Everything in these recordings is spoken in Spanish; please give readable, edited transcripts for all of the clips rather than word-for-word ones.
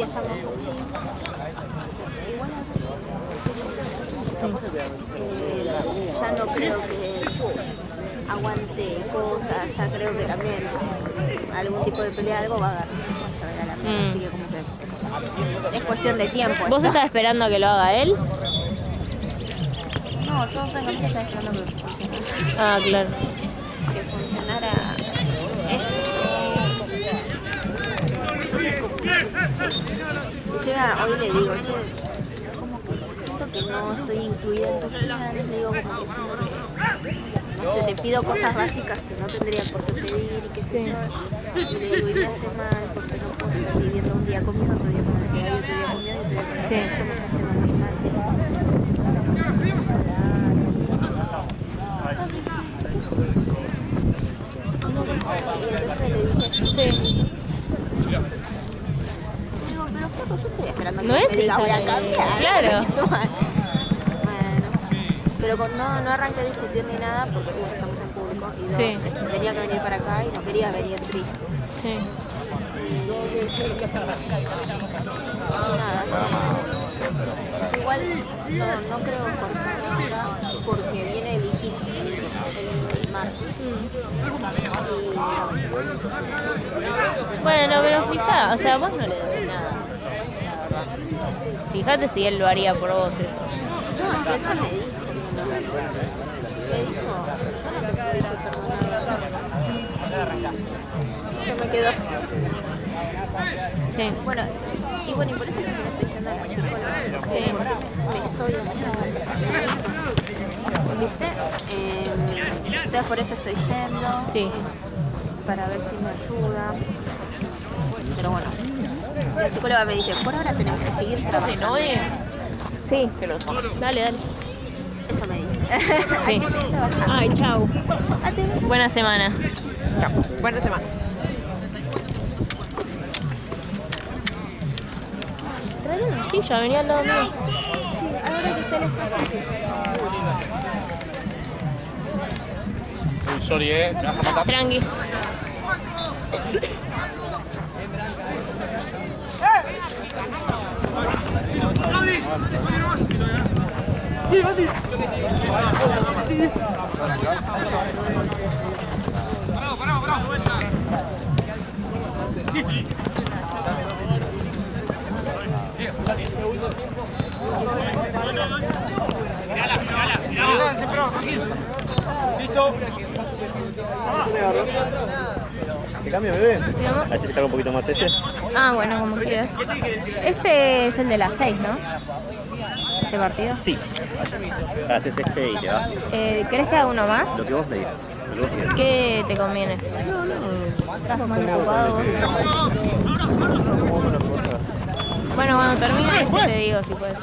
sí estamos así. Igual ya no creo que aguante cosas, ya creo que también algún tipo de pelea, algo va a dar. Vamos a ver a la mierda, así que como que es cuestión de tiempo. ¿Vos estás esperando a que lo haga él? No, yo francamente estaba esperando que funcionara. Ah, claro. Que funcionara esto. Entonces, como que, yo hoy le digo, yo como que siento que no estoy incluida en tus planes, le digo como que siento que, no sé, te pido cosas básicas que no tendría por qué pedir y qué sé yo. Y le digo, y me hace mal porque no puedo estar viviendo un día conmigo, otro día con la ciudad y otro día conmigo y otro día con la ciudad. Esto me está haciendo muy mal. Y entonces le dije, sí. Digo, pero Flaco, yo estoy esperando que No me es diga voy a esa, cambiar. claro. Bueno, pero no arranqué a discutir ni nada porque uno, estamos en público y dos, Sí. tenía que venir para acá y no quería venir triste. Sí. Nada, igual no creo cortar ahora porque viene el hijito el martes. Bueno, pero fija, o sea, vos no le debes nada. Fíjate si él lo haría por vos eso. No, es que ella me dijo, yo me quedo. Sí. Bueno, y por eso también estoy yendo a la psicóloga, porque me estoy haciendo. ¿Viste? Entonces por eso estoy yendo. Sí. Para ver si me ayuda. Pero bueno, la psicóloga me dice, por ahora tenemos que seguir trabajando. Sí. Dale. Eso me dice. Sí. Ay, chau. Adiós. Buena semana. Buena semana. Trae una silla, venía al lado mío. Sí, ahora que está el espacio. Sorry, ¿me vas a matar? Tranqui. ¿Listo? ¿Qué cambio, bebé? Mi amor. Así se carga un poquito más ese. Ah, bueno, como quieras. Este es el de las 6, ¿no? Este partido. Sí. Haces este y te vas. ¿Querés que haga uno más? Lo que vos me digas. Lo que vos quieras. ¿Qué te conviene? Estás muy ocupado. Bueno, cuando termine este te digo si puedes.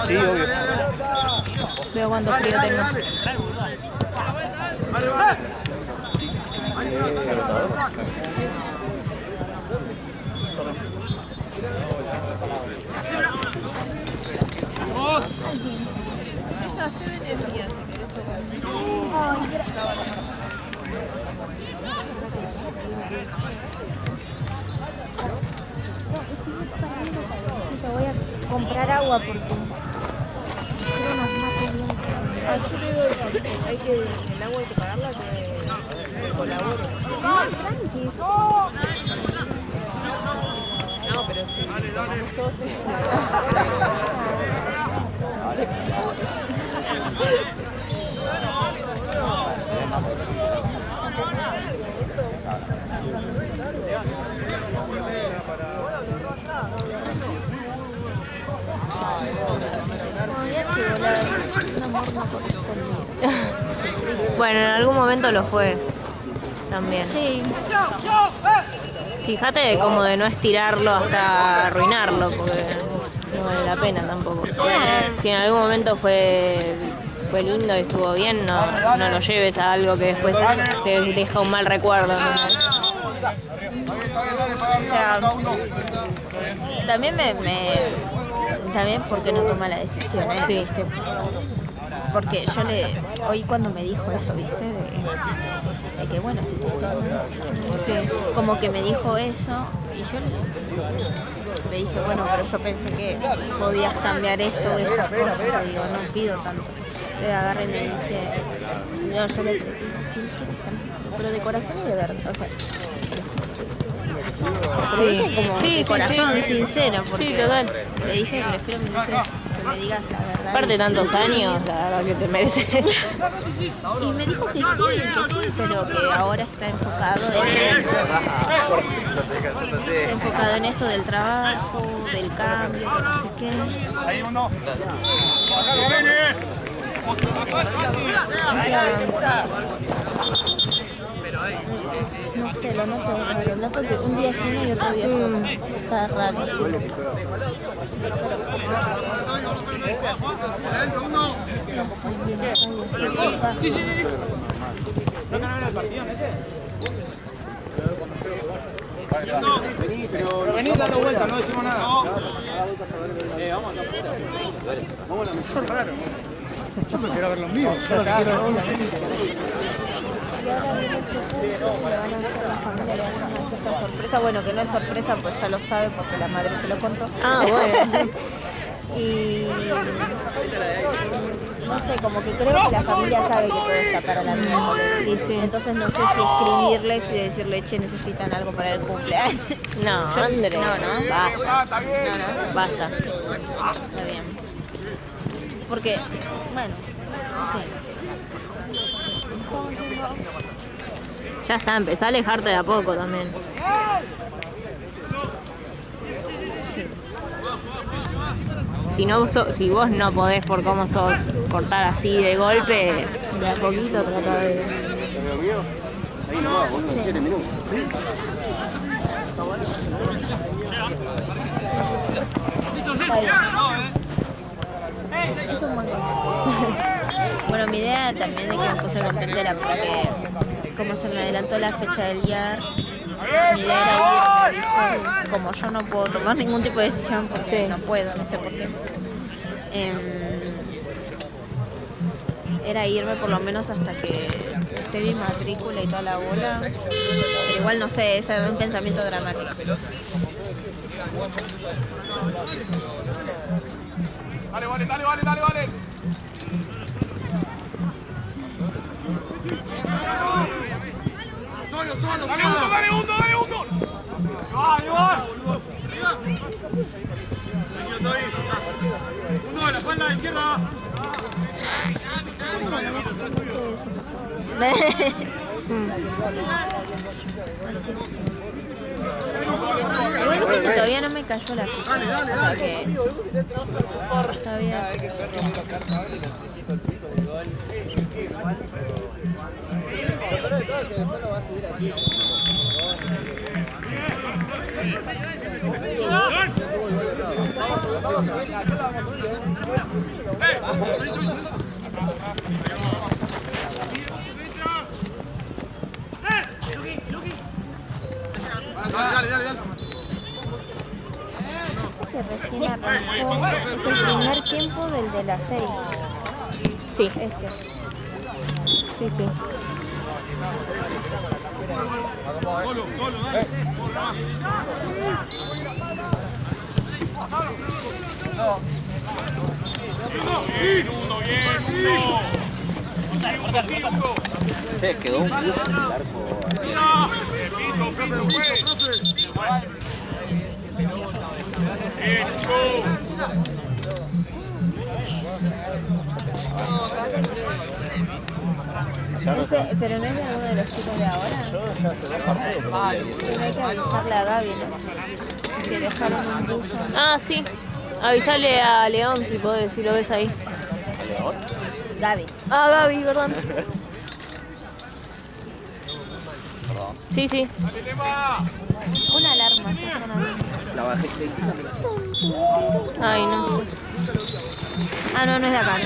Sí, obvio. Veo cuánto frío tengo. Voy a comprar agua porque quiero unos mates bien. Hay que, el agua hay que pagarla, que colabore. Tranqui. No, pero si tomamos todos. Bueno, en algún momento lo fue también. Sí. Fíjate como de no estirarlo hasta arruinarlo, porque no vale la pena tampoco. Si en algún momento fue lindo y estuvo bien, no lo lleves a algo que después te deja un mal recuerdo, ¿no? O sea, también también porque no toma la decisión, ¿eh? Sí. ¿Viste? Porque yo hoy cuando me dijo eso, ¿viste? De que bueno, si te hacen, Sí. como que me dijo eso y yo le dije, bueno, pero yo pensé que podías cambiar esto, esas cosas. Le digo, no pido tanto. Le agarra y me dice, no, yo le digo, sí, ¿qué te están? Pero de corazón y de verdad, o sea. Pero dije como de corazón, sincero, porque Sí, total. le dije, prefiero que me digas la verdad. Aparte de tantos años, la verdad que te mereces. Y me dijo que sí, pero que ahora está enfocado en esto del trabajo, del cambio, de no sé qué. O sea, no sé, lo noto raro. Noto que un día es uno y otro día es otro. Está raro, sí. Vení dando vuelta, no decimos nada. Vamos. Vamos a la mesa. Yo prefiero ver los míos. Y ahora viene su curso, le van a hacer la familia, le van a hacer esta sorpresa. Bueno, que no es sorpresa, pues ya lo sabe porque la madre se lo contó. Ah, bueno. Y no sé, como que creo que la familia sabe que todo está para la miércoles. Sí, sí. Entonces no sé si escribirles y decirle, che, necesitan algo para el cumpleaños. No, André. No. Basta. No. Basta. Está bien. Porque, bueno, Ya está, empezá a alejarte de a poco también. Si vos no podés por cómo sos cortar así de golpe, de a poquito trata de... Ahí nomás, boludo, 7 minutos. es un buen consejo. Bueno, mi idea también de que me puse contenta era porque como se me adelantó la fecha del IAR, mi idea era irme, ¿viste? Como yo no puedo tomar ningún tipo de decisión porque no puedo, no sé por qué. Era irme por lo menos hasta que esté mi matrícula y toda la bola. Pero igual no sé, es un pensamiento dramático. Dale. Solo. Dale uno. Ahí va. Uno de la espalda de izquierda. Igual viste que todavía no me cayó la ficha. O sea que todavía. Dale. Que recién arrancó. Es el primer tiempo del de las 6. Sí, sí. Solo, dale. Che, quedó un buzo en el arco. Pero no es de uno de los chicos de ahora. Tiene que avisarle a Gaby, ¿no? Que dejaron un buzo. Ah, sí. Avisale a León si podés, si lo ves ahí. Gaby. Ah, Gaby, perdón. Sí. Una alarma está sonando. La bajé. Ay, no. Ah, no es de acá,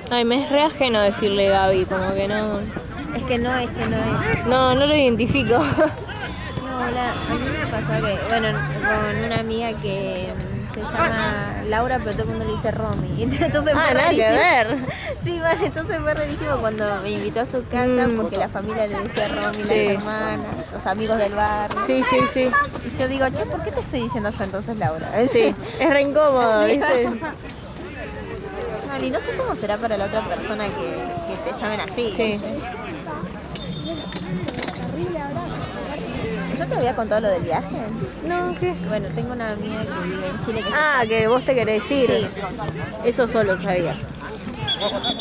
Ay, me es re ajeno decirle Gaby, como que no... Es que no es. No lo identifico. No, a mí me pasó que, bueno, con una amiga que se llama Laura, pero todo el mundo le dice Romy. Entonces Ah, fue nada que rarísimo. ver. Sí, vale, entonces fue rarísimo cuando me invitó a su casa porque la familia le decía Romy, Sí. las hermanas, los amigos del barrio. Sí, sí, sí. Y yo digo, che, ¿por qué te estoy diciendo yo entonces Laura? Sí, es re incómodo, ¿viste? Bueno, y no sé cómo será para la otra persona que te llamen así. Sí. ¿viste? ¿Yo te había contado lo del viaje? No, ¿qué? Bueno, tengo una amiga que vive en Chile que Ah, que vos te querés ir. Sí. Eso solo sabía.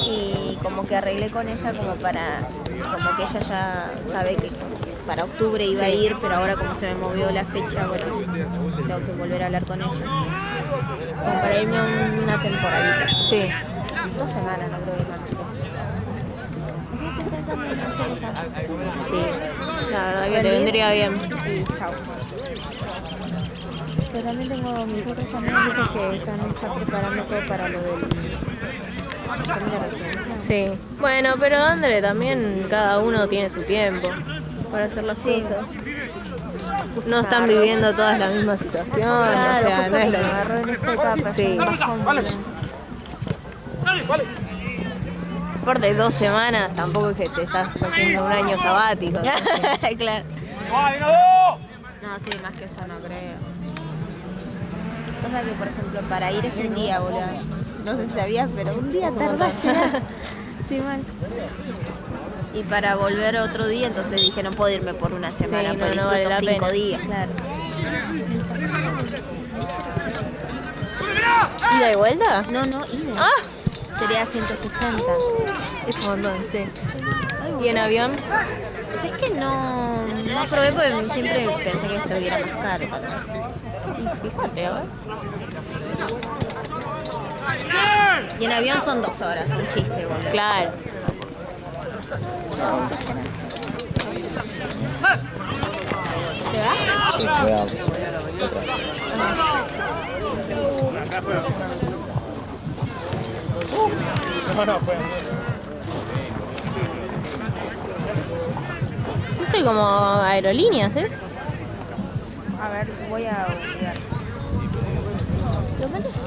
y como que arreglé con ella como que ella ya sabe que para octubre iba a ir, pero ahora como se me movió la fecha, bueno, tengo que volver a hablar con ella. Como para irme una temporadita. Sí. 2 semanas, no creo que más. Así que estoy pensando en hacer esa. Sí. La verdad que te vendría bien. Y chao. Pero también tengo mis otros amigos ¿viste? Que están ya preparando todo para lo del cambio de residencia. Sí. Bueno, pero André también, cada uno tiene su tiempo para hacer las Sí. cosas. No están viviendo todas la misma situación, Claro, o sea, justo no es que lo me mismo. agarró en esta etapa. Sí. Es un bajón, Vale. boludo. Aparte, 2 semanas tampoco es que te estás haciendo un año sabático. Claro. ¡Va, No, sí, más que eso no creo. Cosa que, por ejemplo, para ir es un día, boludo. No sé si sabías, pero un día tarda en llegar. Sí, mal. Y para volver otro día, entonces dije, no puedo irme por una semana, Sí, pues no vale disfruto la 5 pena. días, claro. ¿Ida y vuelta? No, ida. Ah, Sería 160. es un montón, sí. Ay, ¿Y en avión? Pues es que no probé porque siempre pensé que estuviera más caro. Y fíjate, a ver. Y en avión son 2 horas, un chiste, boludo. Claro. ¿Se va? Sí, cuidado. Yo soy como aerolíneas, ¿es? A ver, voy a olvidar. Lo malo es que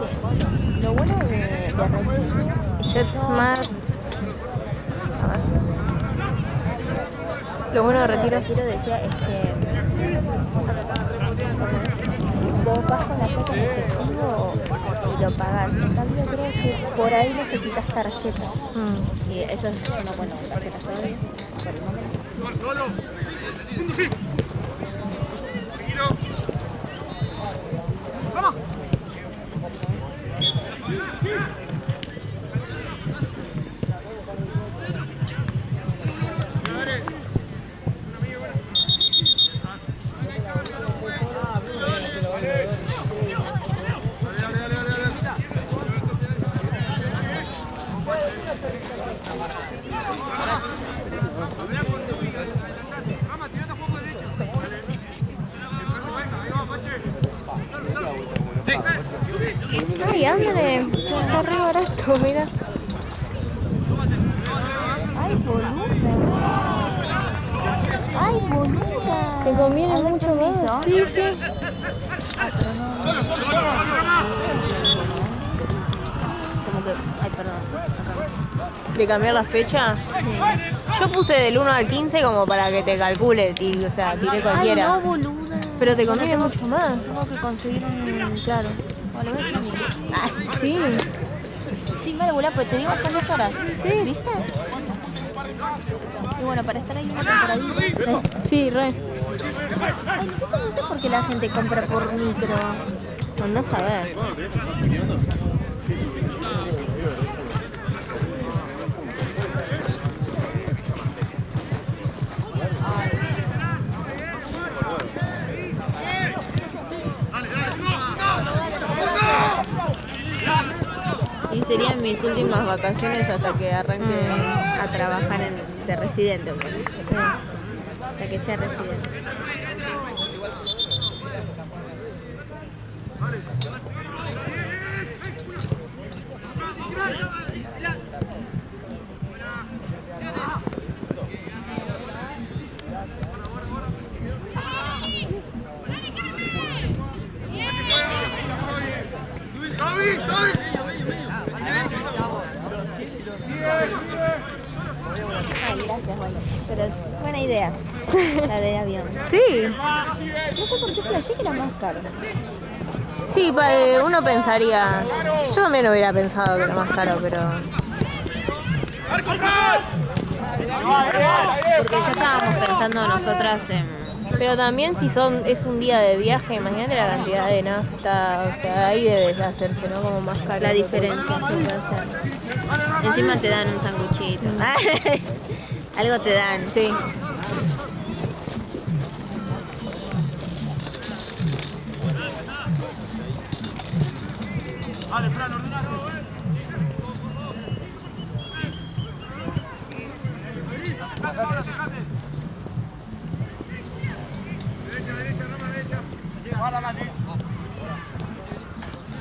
lo bueno de Retiro JetSmart. A ver. Lo bueno de Retiro. decía es que vos vas con la fecha en efectivo y lo pagás. En cambio creo que por ahí necesitas tarjeta. Y eso es una buena tarjeta todavía. Por el momento. Ay, André, está re barato, mira. Ay, boluda. Ay, boluda. Te conviene A ver, mucho permiso. más. Sí, sí. Como que, ay, perdón. ¿De cambiar la fecha? Sí. Yo puse del 1 al 15 como para que te calcule, o sea, tiré Ay, cualquiera. no, boluda. Pero te conviene tengo- mucho más. Tengo que conseguir un, claro. Bueno, le voy a decir a mi- Ah, Sí. sí, vale, boluda, pues te digo, son 2 horas. Sí. ¿Viste? Y bueno, para estar ahí una temporadita. Sí, re. Ay, entonces no sé por qué la gente compra por micro. Andás a ver. Y serían mis últimas vacaciones hasta que arranque a trabajar de residente. Bueno. Hasta que sea residente. Ay, gracias, bueno. Pero buena idea, la de avión. Sí, No sé por qué flashé que era más caro. sí, uno pensaría. Yo también hubiera pensado que era más caro, pero. Porque ya estábamos pensando nosotras en... Pero también si es un día de viaje, imagínate la cantidad de nafta, o sea, ahí debe de hacerse, ¿no? Como más caro. La diferencia, sí, puede ser. Encima te dan un sanguchito. Algo te dan. Sí.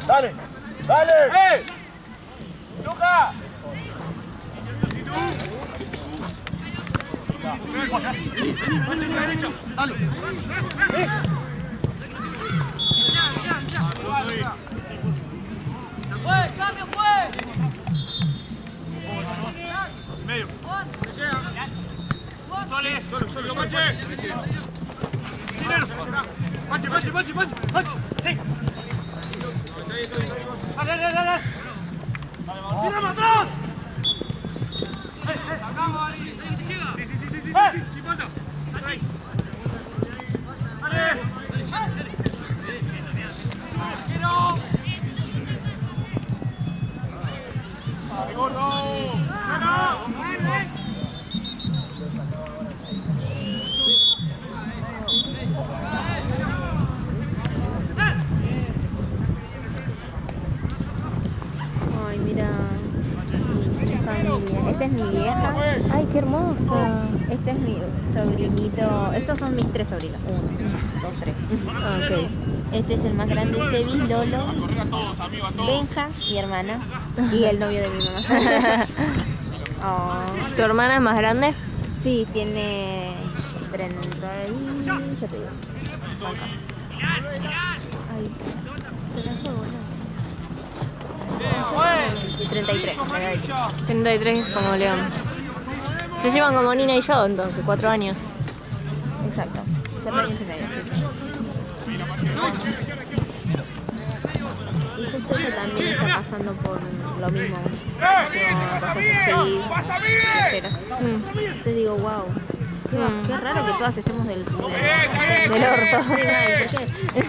Dale, dale. ¡Luca! Solo, Pache. Pache. Sí. Dale. ¡Tiramos atrás! Sí, falta. Ahí. Dale. Ay, mira. Mi familia. Esta es mi vieja. Ay, qué hermosa. Este es mi sobrinito. Estos son mis 3 sobrinos. 1, 2, 3. Ok. Este es el más grande, Sebi, Lolo, Benja, mi hermana, y el novio de mi mamá. Oh. ¿Tu hermana es más grande? Sí, tiene 30 y... ya te digo. Ay, se la juego, ¿no? 33, la edad de ella. 33 como León. Se llevan como Nina y yo, entonces, 4 años. Exacto. 4 años y medio, sí. Y justo ella también está pasando por lo mismo. Como cosas así, ligeras. Entonces digo, wow. Qué raro que todas estemos del orto. Sí, mal, ¿por qué?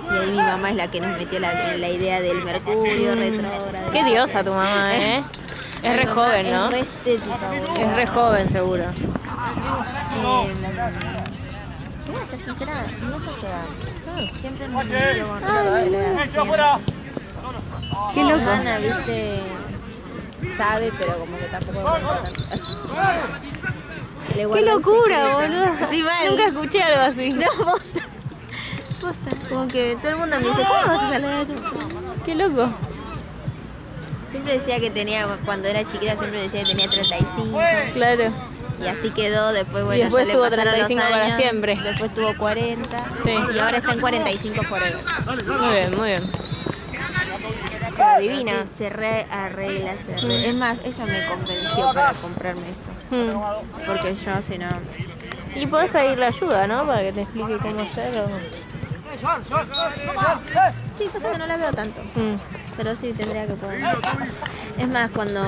Y ahí mi mamá es la que nos metió la idea del Mercurio retrógrado. Qué diosa tu mamá, ¿eh? Es re joven, ¿no? Es re estética, boludo. Es re joven, seguro. Voy a ser sincera, no sé qué edad. Siempre nos metió con Qué loco. Mi hermana, viste, sabe, pero como que tampoco es importante. Qué locura, boludo. Sí, mal. Nunca escuché algo así. No, posta. Como que todo el mundo me dice, ¿cómo vas a salir de tu? Qué loco. Siempre decía que tenía, cuando era chiquita, siempre decía que tenía 35. Claro. Y así quedó, después, bueno, Y después ya le tuvo pasaron 35 los para años, siempre. Después tuvo 40. Sí. Y ahora está en 45 forever. Muy bien, muy bien. Pero divina. Sí, se rearregla, Es más, ella me convenció para comprarme esto. Porque yo, si no... Y podés pedirle ayuda, ¿no? Para que te explique cómo hacerlo. Sí, pasa que no la veo tanto. Pero sí, tendría que poder. Es más, cuando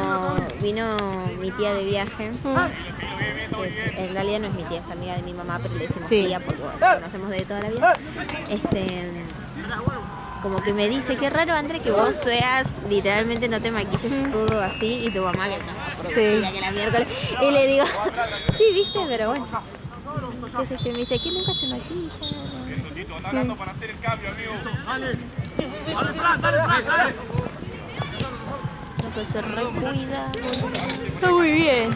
vino mi tía de viaje, que en realidad no es mi tía, es amiga de mi mamá, pero le decimos tía porque bueno, la conocemos de toda la vida. Como que me dice, qué raro, André, que vos seas, literalmente no te maquilles todo así, y tu mamá que no, producida que la miércoles. Y le digo, sí, viste, pero bueno. Qué sé yo, y me dice, ¿qué nunca se maquilla? Para hacer el cambio, amigo. No, pues se recuida. Está muy bien.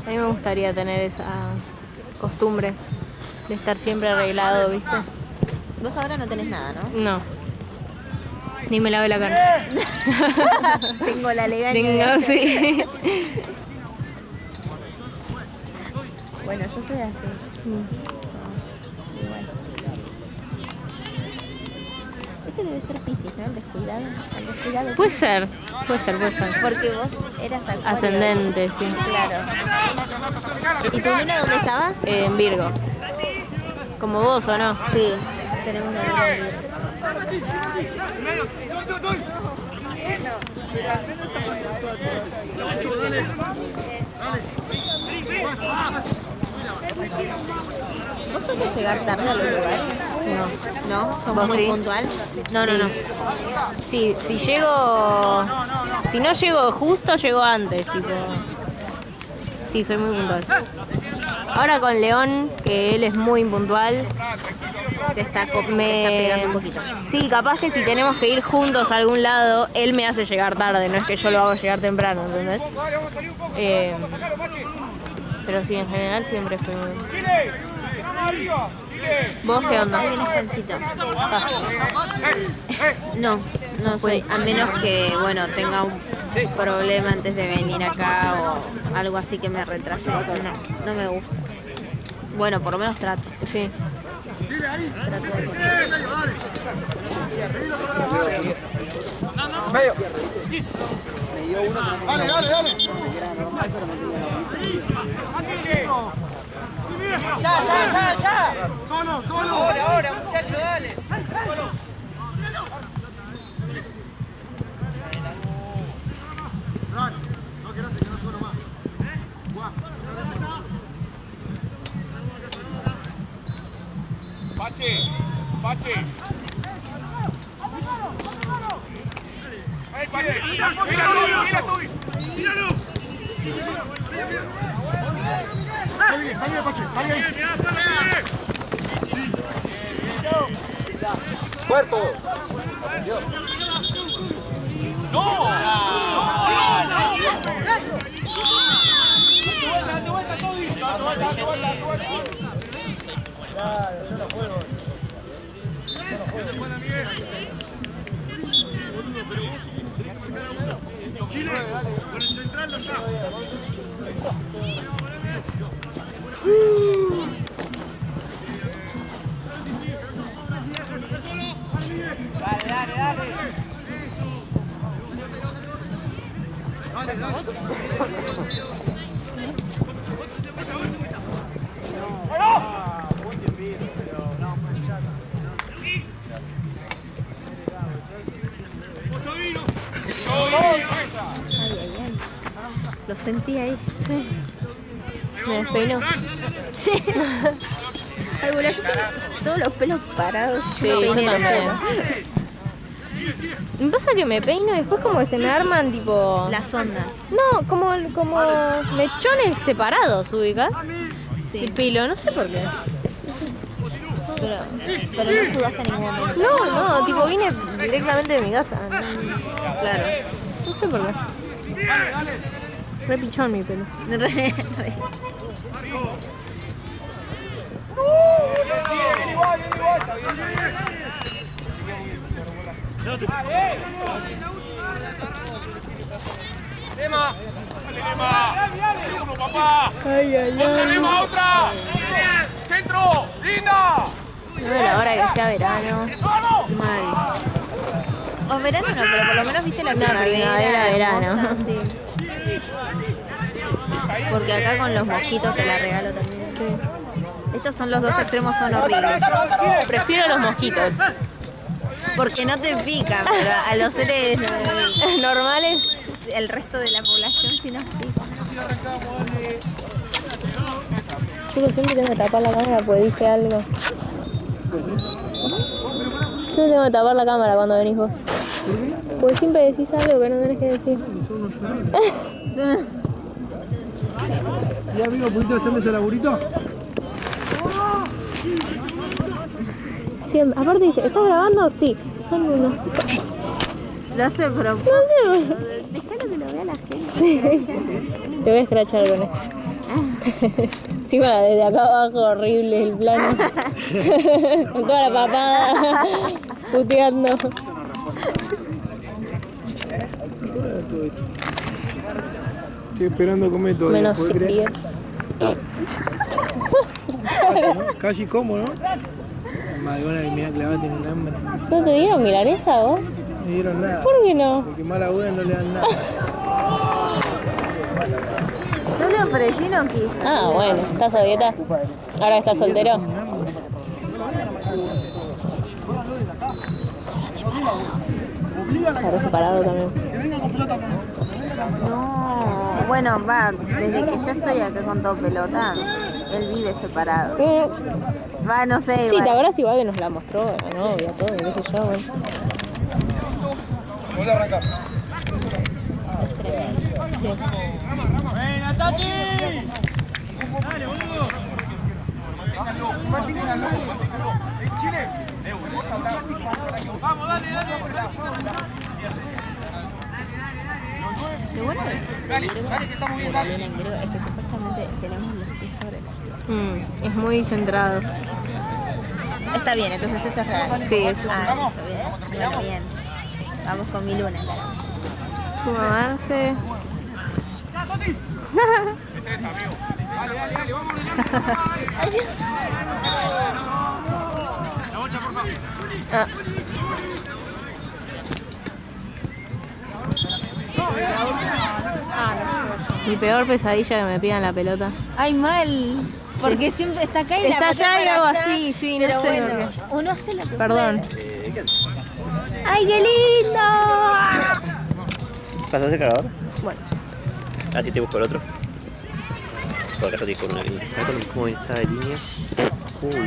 A mí me gustaría tener esa costumbre de estar siempre arreglado, ¿viste? Vos ahora no tenés nada, ¿no? No. Ni me lavé la cara. Tengo la legaña. Tengo, sí. Bueno, yo soy así. Igual. ese debe ser Piscis, ¿no? El descuidado. El descuidado. Puede ser. Porque vos eras Acuario. Ascendente, sí. Claro. ¿Y tu luna dónde estaba? En Virgo. Como vos, ¿o no? Sí, tenemos una luna en Virgo. ¿Vos sos de llegar tarde a los lugares? No. ¿No? ¿Sos ¿Vos muy sí? puntual? No. Sí, si llego... Si no llego justo, llego antes, tipo... Sí, soy muy puntual. Ahora con León, que él es muy impuntual, Te está pegando un poquito. Sí, capaz que si tenemos que ir juntos a algún lado, él me hace llegar tarde, no es que yo lo hago llegar temprano, ¿entendés? Pero sí, en general siempre estoy muy... ¿Vos qué onda? Ahí viene Juancito. Ah, No soy. A menos que, bueno, tenga un problema antes de venir acá o algo así que me retrase. No me gusta. Bueno, por lo menos trato. sí. Trato de... Dale, dale, dale. Ya. Solo. Ahora, muchachos, dale. Pache. Ahí, Pache. Míralo. Salí, Pache. Puerto. ¡No! Date vuelta, Toby. Date vuelta. Yo no juego. Chile, con el central lo sabe. Dale. Lo sentí ahí. Sí. Me despeino. Sí. Ay, bueno, yo tengo todos los pelos parados. Sí, yo también. Me pasa que me peino y después como que se me arman tipo... Las ondas. No, como mechones separados, ubicas. Sí. El pelo, no sé por qué. Pero no sudaste en ningún momento. No, tipo vine directamente de mi casa. Claro. No sé por qué. Re pichón mi pelo. Lema. Uno, papá. Ay. Otra. Centro. Linda. No era hora que sea verano. Mal. O verano no, pero por lo menos viste la primavera, verano. hermosa, sí. Porque acá con los mosquitos te la regalo también. Sí. Estos son los dos extremos, son horribles. Prefiero los mosquitos. Porque no te pican, pero a los seres Normales. el resto de la población sí nos pica. Chicos, siempre tengo que tapar la cámara porque dice algo. Yo tengo que tapar la cámara cuando venís vos. Porque siempre decís algo que no tenés que decir. ¿Ya amigo, pudiste hacerme ese laburito? Siempre. Aparte dice, ¿estás grabando? Sí. Son unos... Lo hace, pero No sé. déjalo que lo vea la gente. Sí. Te voy a escrachar con esto. Sí, bueno, desde acá abajo horrible el plano. Con toda la papada. Puteando. Estoy esperando comer todavía. Menos 10. Casi como, ¿no? McDonald's y mirá que la va tiene un hambre. ¿No te dieron milanesa vos? No me dieron nada. ¿Por qué no? Porque mala buena no le dan nada. No le ofrecí, no quiso. Ah, bueno, ¿estás a dieta? ¿Ahora estás soltero? Se habrá separado también. No, bueno, va, desde que yo estoy acá con todo pelota, él vive separado. Va, no sé. Sí, igual. ¿te acuerdas igual que nos la mostró la novia, todo, qué sé yo, bueno. Vuelve a arrancar. Sí. ¡Ven, Tati! ¡Dale, boludo! Manténganlo. Chile. Vamos, dale, dale. Lo bueno Dale, que estamos bien, dale. es que supuestamente tenemos los pies sobre la... Es muy centrado. Está bien, entonces eso es real. Sí, eso. Ah, está bien. Bueno, bien. Vamos con mi luna. Sumarse. Ese es, amigo. Dale, dale, dale, vamos a la bocha, por favor. Ah. Mi peor pesadilla que me pidan la pelota. Ay, mal. Porque siempre está acá y la Está pata allá y para algo allá, así, sí, no pero sé bueno, por qué. uno hace lo que Perdón. puede. ¡Ay, qué lindo! ¿Pasas el cargador? Bueno, Así te busco el otro. Por acá yo te disco una línea. A ver cómo está de línea.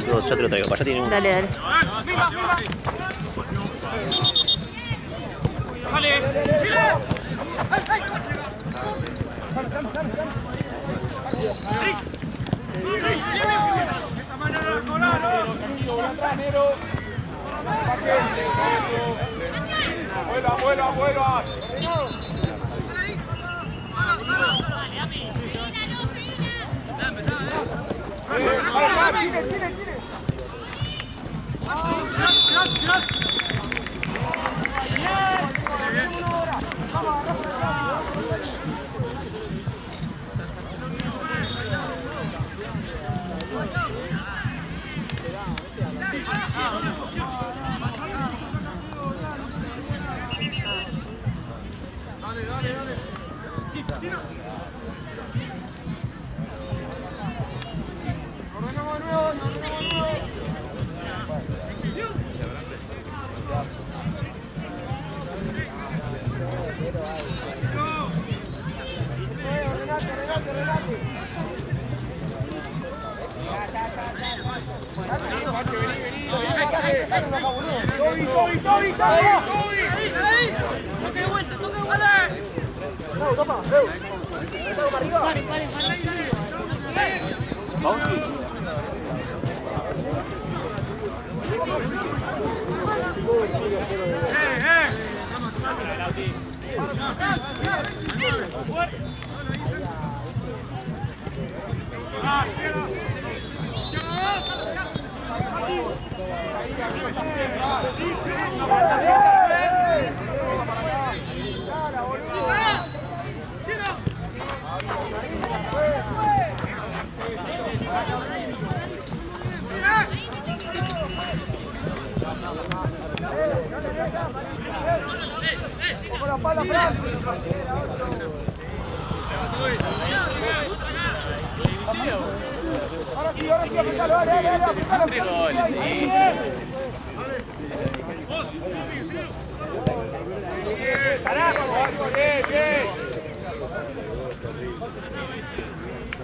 Dos, ya te lo traigo. Allá tiene uno. dale, dale. Vuelva, vuelva.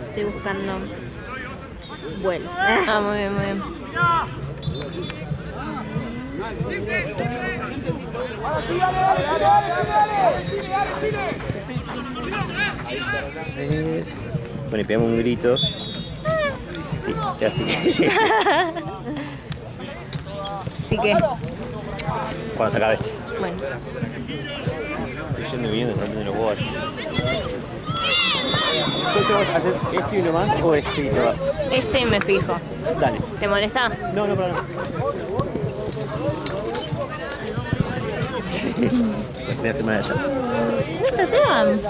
Estoy buscando vuelos. Ah, muy bien, muy bien. Bueno, y pegamos un grito. Sí, ya sí. Así que, Cuando se acabe este. bueno. Estoy yendo y viniendo también de los huevos. ¿Cuál te vas a hacer? ¿Este y uno más o este y te vas? Este me fijo. Dale. ¿Te molesta? No, no, para no. Voy a firmar allá. ¿No está Esteban?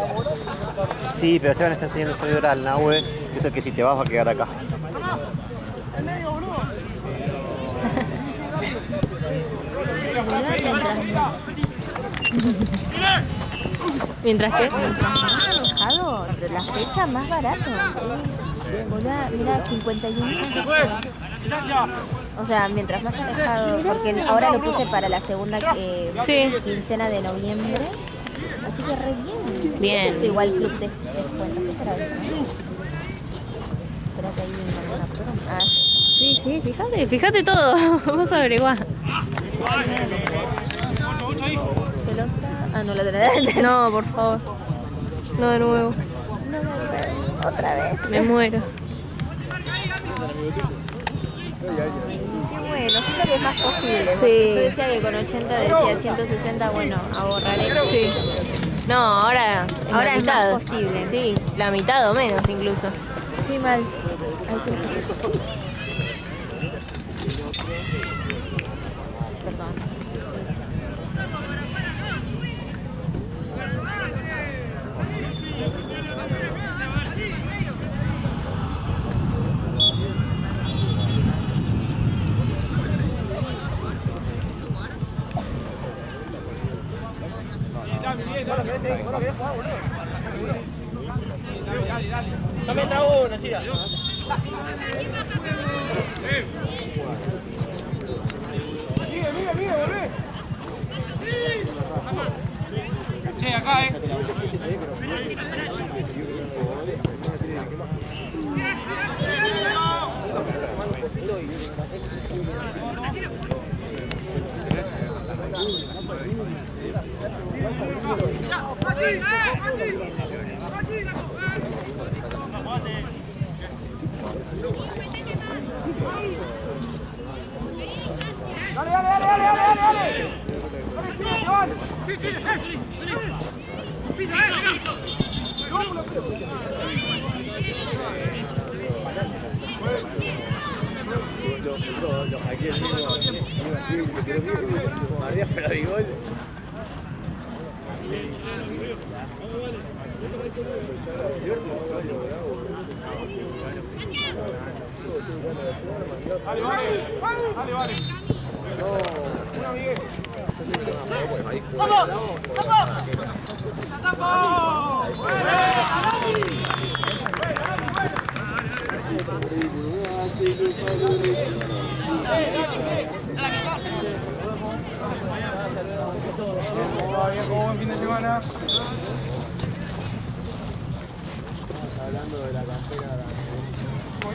Sí, pero Esteban está enseñando el servidor al Nahue, que es el que si te vas va a quedar acá. Mientras que... Más alejado de la fecha más barato. Boluda, mira, 51 pesos. O sea, mientras más alejado, porque ahora lo puse para la segunda quincena de noviembre. Así que re bien. Bien. Igual club de descuentos. ¿Qué será eso? ¿Será que hay una promo? Ah, Sí, fíjate todo. Vamos a averiguar. pelota. Ah, no la tenés. No, por favor. No de nuevo. No, otra vez. Me muero. Qué bueno, siento que es más posible. Sí. Porque yo decía que con 80 decía 160, bueno, ahorraré. Sí. No, ahora Ahora la es mitad. más posible. Sí, la mitad o menos incluso. Sí, mal. Ay, creo que sí. Perdón. No meta una, chica. Mire, volvé. Che, acá, Vale. Buen fin de semana. Hablando de la cantera.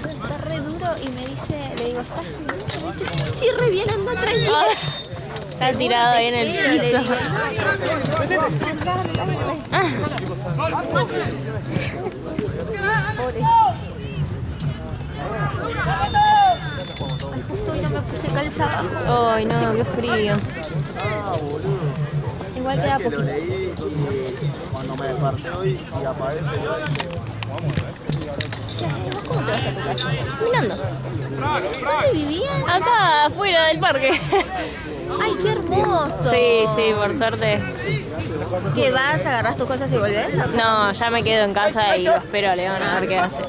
Está re duro y me dice, le digo, ¿estás seguro? Me dice, sí, re bien, anda tranquila. Está tirado ahí en el piso. Justo hoy no me puse calza abajo. Ay, no, qué frío. Igual queda poquito. Cuando me desperté hoy y aparece ¿Vos cómo te vas a tu casa? Caminando. ¿Dónde vivías? Acá, afuera del parque. ¡Ay, qué hermoso! Sí, por suerte. ¿Qué vas? ¿Agarrás tus cosas y volvés? No, ya me quedo en casa y lo espero a León a ver qué hace.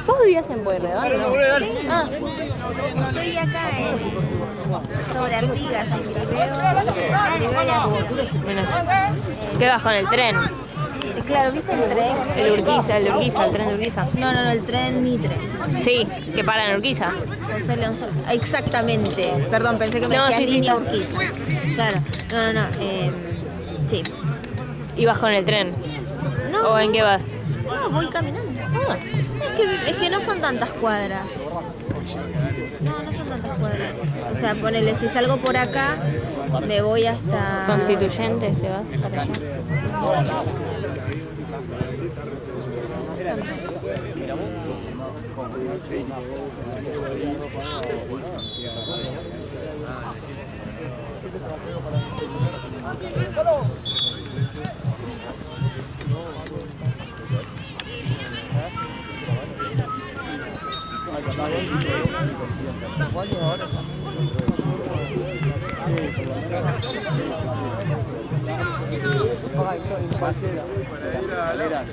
¿Vos vivías en Pueyrredón? ¿No? Sí. Ah, Estoy acá sobre Artigas, en Griveo y Artigas. bueno. ¿Qué vas con el tren? Claro, ¿viste el tren? El tren de Urquiza. No, el tren Mitre. Sí, que para en Urquiza. José León Sol. Exactamente. Perdón, pensé que me No, decías sí, línea sí. Urquiza. Claro. No. Sí. ¿Y vas con el tren? No, ¿O en qué vas? no, voy caminando. Ah, Es que no son tantas cuadras. No son tantas cuadras. O sea, ponele, si salgo por acá, me voy hasta... Constituyentes, ¿te vas para allá? escaleras.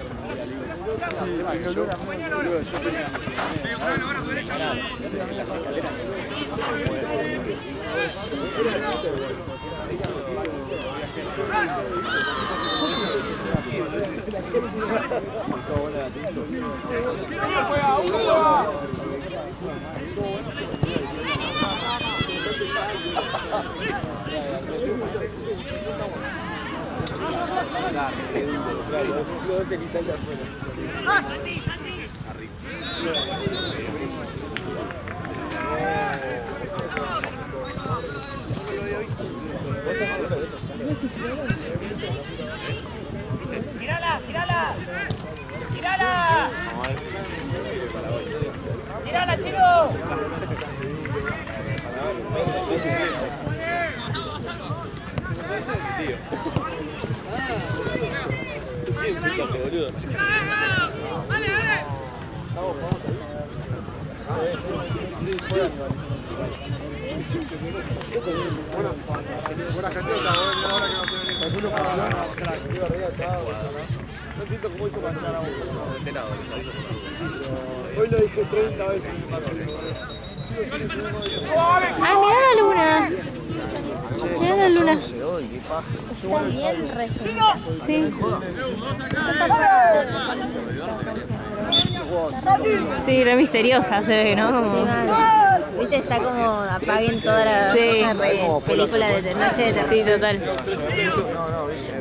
¡Tirala! ¡Tirala! ¡Tirala! ¡Tirala, chico! No siento cómo hizo pasar a uno. Hoy lo dije 30 veces. ¡Ay, mirá la luna! Mirá la luna. Está bien rellenita. Sí. Sí, re misteriosa se ve, ¿no? Sí, Como... mal. Viste, está como apaguen toda la Sí. película de noche de terror. Sí, total.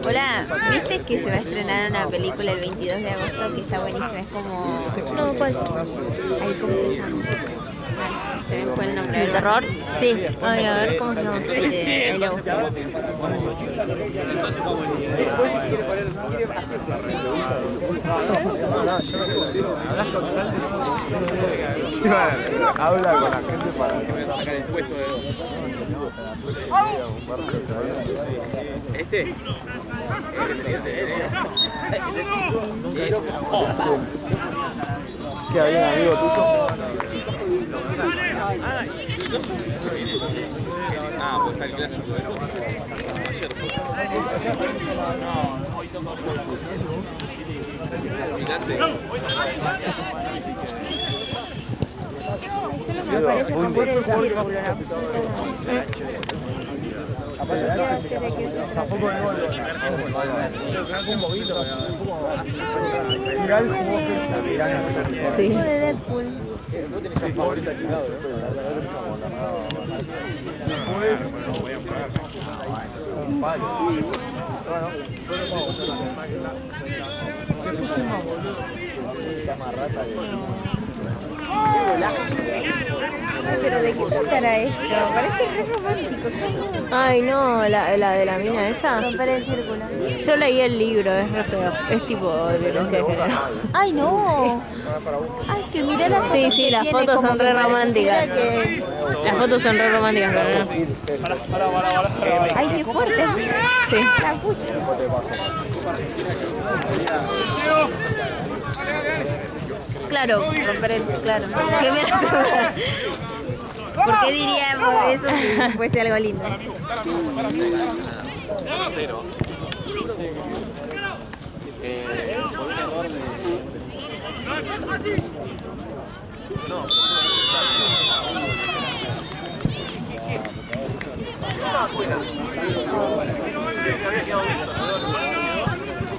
Hola, ¿viste que se va a estrenar una película el 22 de agosto que está buenísima? Es como... No, ¿cuál? Ahí, ¿cómo se llama? Se me fue el nombre. ¿De terror? Sí. Ay, a ver, ¿cómo se llama? Ahí lo busco. Habla con la gente para que me Sacar el puesto de dos. ¿Este? ¿Qué había, amigo tuyo? Ah, pues está el clásico de ayer. Gigante. Me parece romper el círculo. Sí. De Deadpool. Pero ¿de qué tratará esto? Parece re romántico. Ay, no, la de la mina esa. Romper el círculo. Yo leí el libro, es re feo. Es tipo de violencia de género. ¡Ay, no! ¡Ay, que mirá las fotos! Sí, sí, que las tiene, fotos como son que re pareciera románticas. que- Las fotos son re románticas, pero no. ¡Ay, qué fuerte! Sí. La pucha. Claro, romper el... Claro. ¿Qué me ¿Por qué diríamos eso si fuese algo lindo?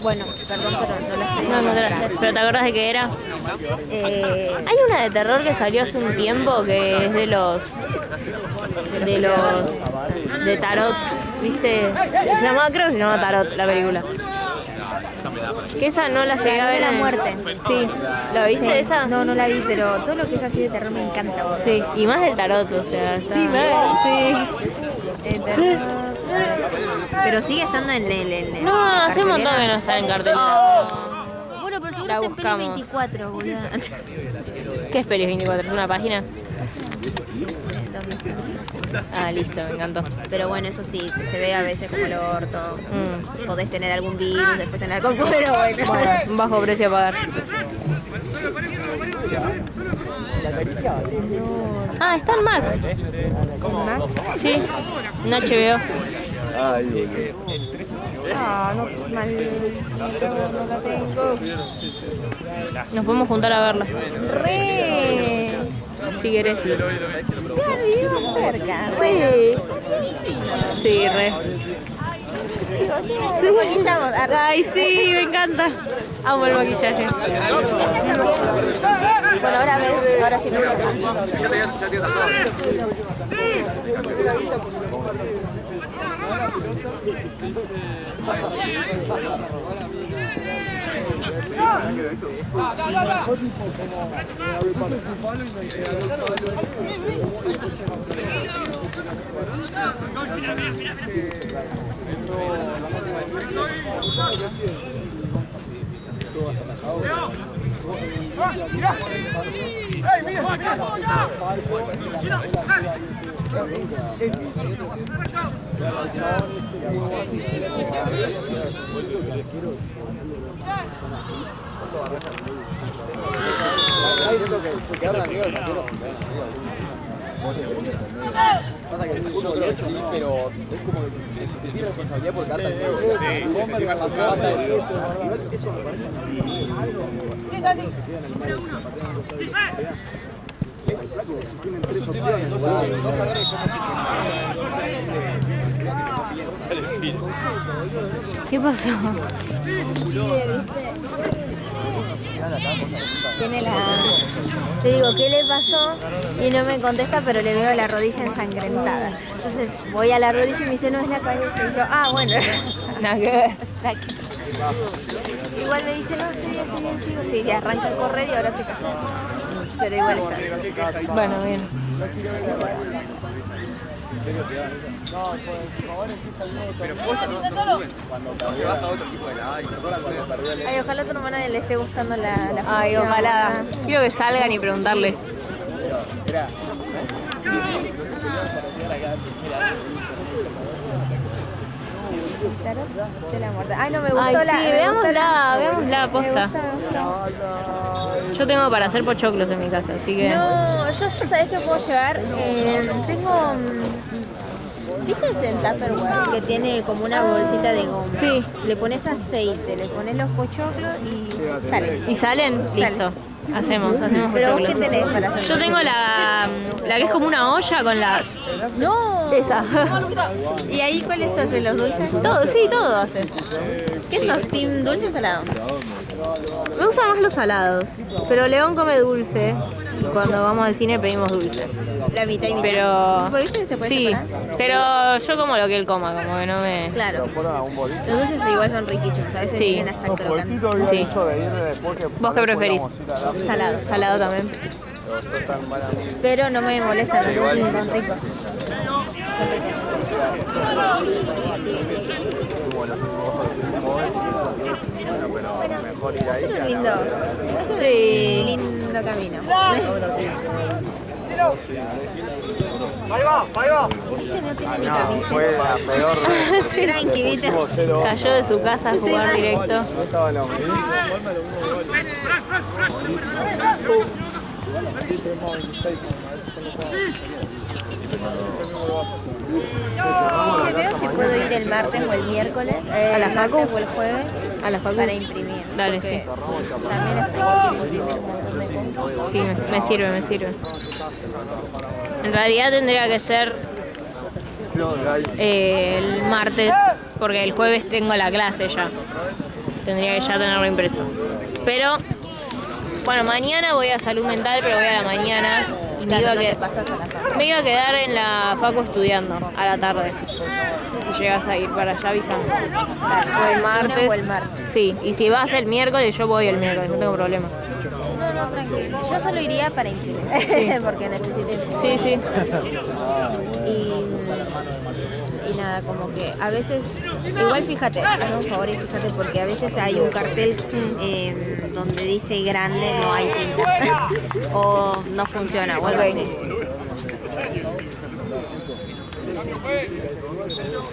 Bueno, perdón, pero no la estoy No, pero ¿te acuerdas de qué era? Hay una de terror que salió hace un tiempo que es de tarot, ¿viste? Se llamaba, creo que se llamaba Tarot la película. Que esa no la llegué a ver. La muerte. Sí, ¿la viste esa? No, no la vi, pero todo lo que es así de terror me encanta. Vos. Sí, y más del tarot, o sea, está... Sí, más. Sí. Terror. Pero sigue estando en el No, hace un montón que no está en cartelera. Bueno, pero seguro La está en Peli buscamos. 24, boludo. ¿Qué es Pelis 24? ¿Es una página? Ah, listo, me encantó. Pero bueno, eso sí, se ve a veces como el orto. Mm. Podés tener algún virus después en la compu, pero bueno. Bueno, un bajo precio a pagar. Ah, está en Max. Sí, en HBO. Ah, no, mal. No la tengo. Nos podemos juntar a verla, Re. si querés. Ya vivimos cerca. Sí. Sí, re. Sí, estamos. Ay, sí, me encanta. Amo el maquillaje. Bueno, ahora ves, ahora sí me Pasa que el fútbol sí, pero es como que se tiene responsabilidad porque hasta el juego. Pasa eso. Eso me parece. Tienen 3 opciones. No saber ¿Qué pasó? Tiene la... Le digo, ¿qué le pasó? Y no me contesta, pero le veo la rodilla ensangrentada. Entonces voy a la rodilla y me dice, no, es la cabeza. Y yo, bueno. Nada que ver. Igual me dice, no, estoy bien, sigo. Sí, y arranca a correr y ahora se cae. Pero igual está. Bueno, bien. Ay, ojalá a tu hermana le esté gustando la Ay, función. ojalá. Quiero que salgan y preguntarles. De la muerte. Ay, no, me gustó Ay, la... sí, veámosla, posta. Yo tengo para hacer pochoclos en mi casa, así que... No, yo sabés que puedo llevar. Tengo. ¿Viste ese Tupperware que tiene como una bolsita de goma? Sí. Le pones aceite, le pones los pochoclos y sale. ¿Y salen? Listo. Hacemos Pero vos pochoclos. qué tenés para hacer. Yo tengo la que es como una olla con las... No. Esa. ¿Y ahí cuáles hacen los dulces? Todo, sí, todo hace. ¿Qué sos? ¿Team dulce o salado? Me gustan más los salados, pero León come dulce y cuando vamos al cine pedimos dulce. La mitad y mitad. Pero... ¿Viste que se puede Sí, separar? pero yo como lo que él coma, como que no me... Claro. Los dulces igual son riquísimos, a veces Sí. vienen hasta crocantes. Sí. ¿Vos qué preferís? Salado. Salado también. Pero no me molestan los dulces, son ricos. Va a ser un lindo, lindo camino. Este no tiene ni camisa. Fue la peor. Tranqui, ¿viste? Cayó de su casa a jugar Sí, directo. No estaba la Que veo si puedo ir el martes o el miércoles, ¿A la el facu? martes o el jueves, ¿A la facu? para imprimir. Dale, porque sí. También estoy que imprimir un montón de cosas. Sí, me sirve, me sirve. En realidad tendría que ser el martes, porque el jueves tengo la clase ya. Tendría que ya tenerlo impreso. Pero, bueno, mañana voy a salud mental, pero voy a la mañana. Y me iba, Claro, no te pasas a la tarde. me iba a quedar en la facu estudiando a la tarde. Si llegas a ir para allá, avísame. O el martes. O el martes. Sí, y si vas el miércoles, yo voy el miércoles, no tengo problema. No, tranquilo. Yo solo iría para imprimir, porque necesito imprimir. Sí, sí. Y nada, como que a veces, igual fíjate, hazme un favor y fíjate, porque a veces hay un cartel donde dice grande, no hay tinta, o no funciona, o algo así.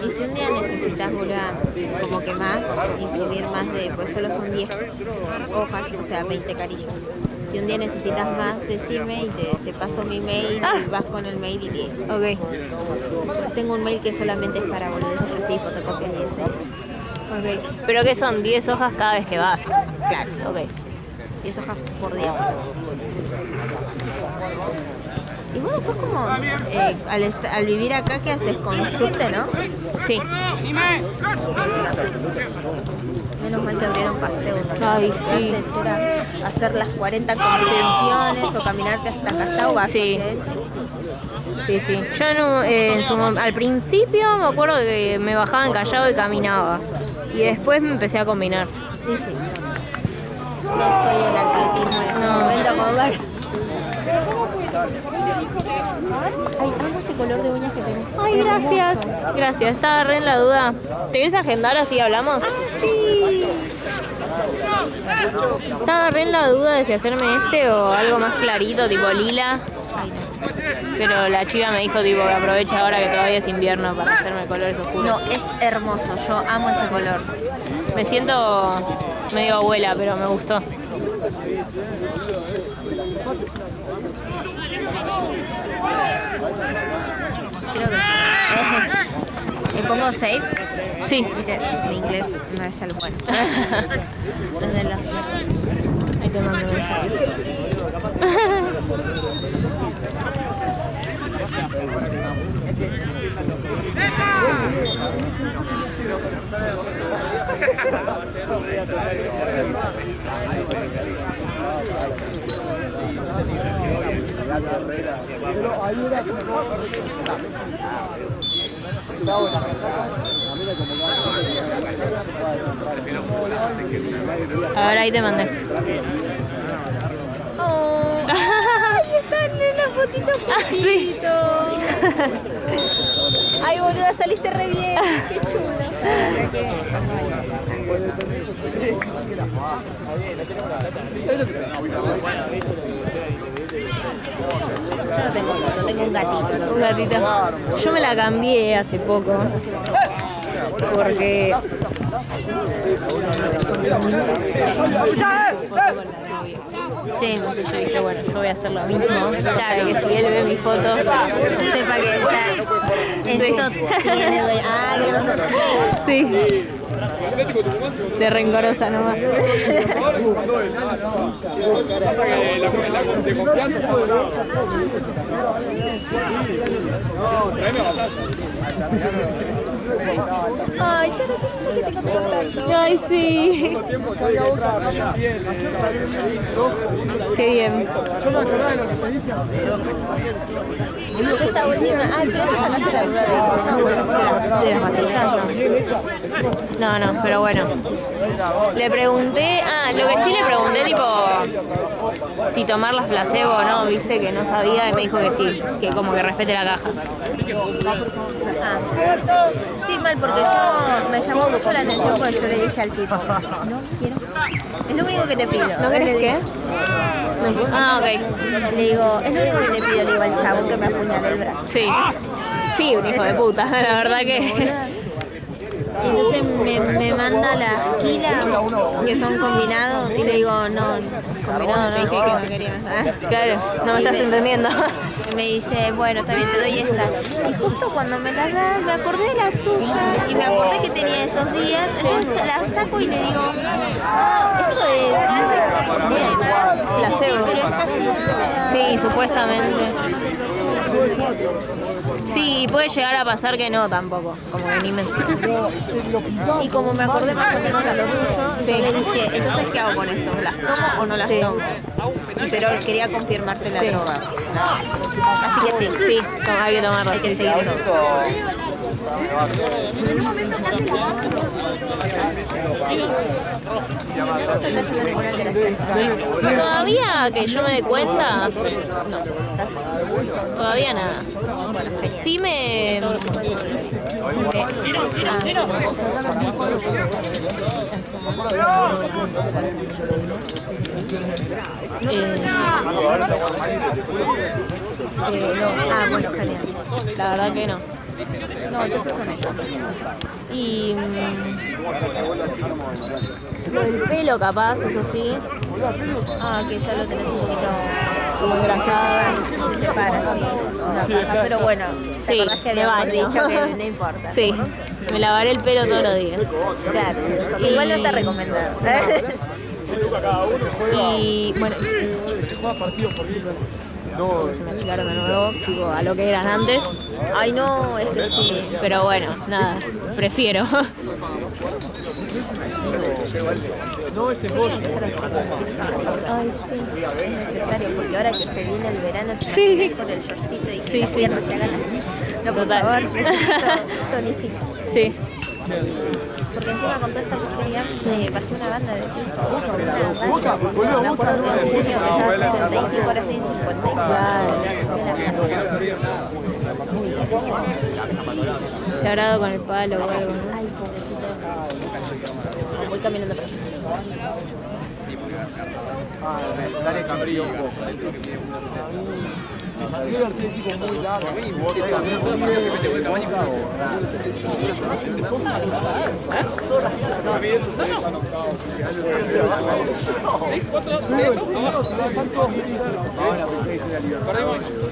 Y si un día necesitas como que más, imprimir más de, pues solo son 10 hojas, o sea, 20 carillos. Si un día necesitas más, decime y te paso mi mail y vas con el mail y listo. Ok. Tengo un mail que solamente es para boludeces así, fotocopias y eso. Ok. ¿Pero qué son? 10 hojas cada vez que vas. Claro, Ok. 10 hojas por día. Y bueno, después como al vivir acá, ¿qué haces? Con subte, ¿no? Sí. Menos mal que abrieron paseo. Ay, Que sí. antes era hacer las 40 convenciones o caminarte hasta Callao. Sí. Sí, sí. Yo al principio me acuerdo que me bajaba en Callao y caminaba. Y después me empecé a combinar. Sí, sí. No estoy en atletismo en este momento como para... Ay, amo ese color de uñas que tenés. Ay, gracias. Hermoso. Gracias. Estaba re en la duda. ¿Te querés agendar así hablamos? Sí. Estaba re en la duda de si hacerme este o algo más clarito, tipo lila. Pero la chica me dijo tipo que aproveche ahora que todavía es invierno para hacerme colores oscuros. No, es hermoso. Yo amo ese color. Me siento medio abuela, pero me gustó. Creo que sí. ¿Me pongo safe? Sí. Viste, mi inglés no es el bueno. Desde los... Ahí te mando un mensaje. A ver, ahí te mandé. Oh, ¡ay, está en la fotito Sí. poquito! ¡Ay, boluda, saliste re bien! ¡Qué chulo! Yo no tengo foto, tengo un gatito. Un gatito. Yo me la cambié hace poco. Porque... Sí, yo dije, bueno, yo voy a hacer lo mismo. Claro, que si él ve mi foto, sepa que ya esto tiene dueño. Ah, que lo vas a... sí. De rencorosa nomás. Ay, yo no sé que tengo tu contacto. Ay, sí. Qué bien. Yo esta última... Ah, pero te sacaste la duda de cosas. De las pastillas, no. No, pero bueno. Le pregunté, lo que sí le pregunté, tipo, si tomar las placebo o no, viste, que no sabía, y me dijo que sí, que como que respete la caja. Ah. Sí, mal, porque yo me llamó mucho la atención cuando yo le dije al tipo, no quiero. Es lo único que te pido. ¿No querés qué? Me dice, Ok. Le digo, es lo único que te pido, le digo al chabón que me apuñaló el brazo. Sí. Sí, un hijo de puta, la verdad que... Y entonces me manda las kilas que son combinados y le digo, no, combinado no, dije que no quería más. Claro, no me estás entendiendo. Y me dice, bueno, está bien, te doy esta. Y justo cuando me las das, me acordé de la tuya y me acordé que tenía esos días. Entonces la saco y le digo, esto es bien. Sí, pero es casi nada. Sí, supuestamente. Sí, y puede llegar a pasar que no tampoco, como que ni me... Y como me acordé más o menos a lo tuyo, yo le dije, entonces ¿qué hago con esto? ¿Las tomo o no las tomo? Pero quería confirmarte la droga. Así que sí. Sí, hay que tomarlo. Hay que seguirlo. Todavía que yo me dé cuenta, no. Todavía nada. Sí me... Bueno, genial. La verdad que no. No, entonces son esas. Y lo del pelo capaz, eso sí. Que ya lo tenés un poquito como engrasado, se separa, sí, eso es una paja. Pero bueno, ¿te Sí, acordás que me habíamos baño. dicho que no importa? Sí, me lavaré el pelo todos los días. Claro, porque igual no está recomendado. Y bueno, se me achicaron de nuevo, tipo a lo que eran antes. Ay, no, ese sí. Pero bueno, nada, prefiero. No, ese pollo. Ay, sí, es necesario porque ahora que se viene el verano te Sí. imaginas con el shortcito y que las piernas te hagan así. No, por Total. favor, necesito tonificar. Sí. Porque encima con toda esta porquería bajé una banda de piso. Me acuerdo que en junio pesaba 65, ahora estoy en 54. Claro. Se habrá dado con el palo o algo, ¿no? Ay, pobrecito. Voy caminando para allá. Dale Cambrillo un poco.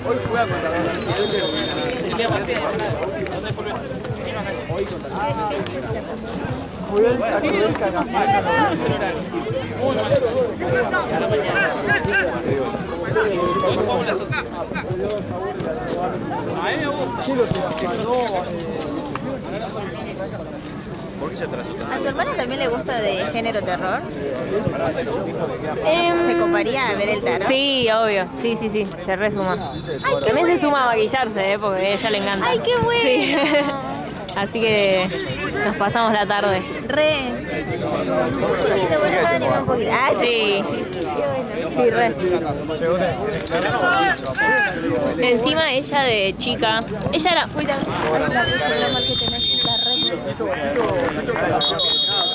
Hoy juega contra ¿A tu hermana también le gusta de género terror? ¿Se coparía a ver el tarot? Sí, obvio. Sí, sí, sí. Se resuma. También se suma a maquillarse, porque a ella le encanta. ¡Ay, qué bueno! Sí. Así que nos pasamos la tarde. Re. Y te vuelves a animar un poquito. Ah, Sí. Qué bueno. Sí, re. Encima ella de chica, ella era... Cuidado. Ay, la puta broma que tenés. La re.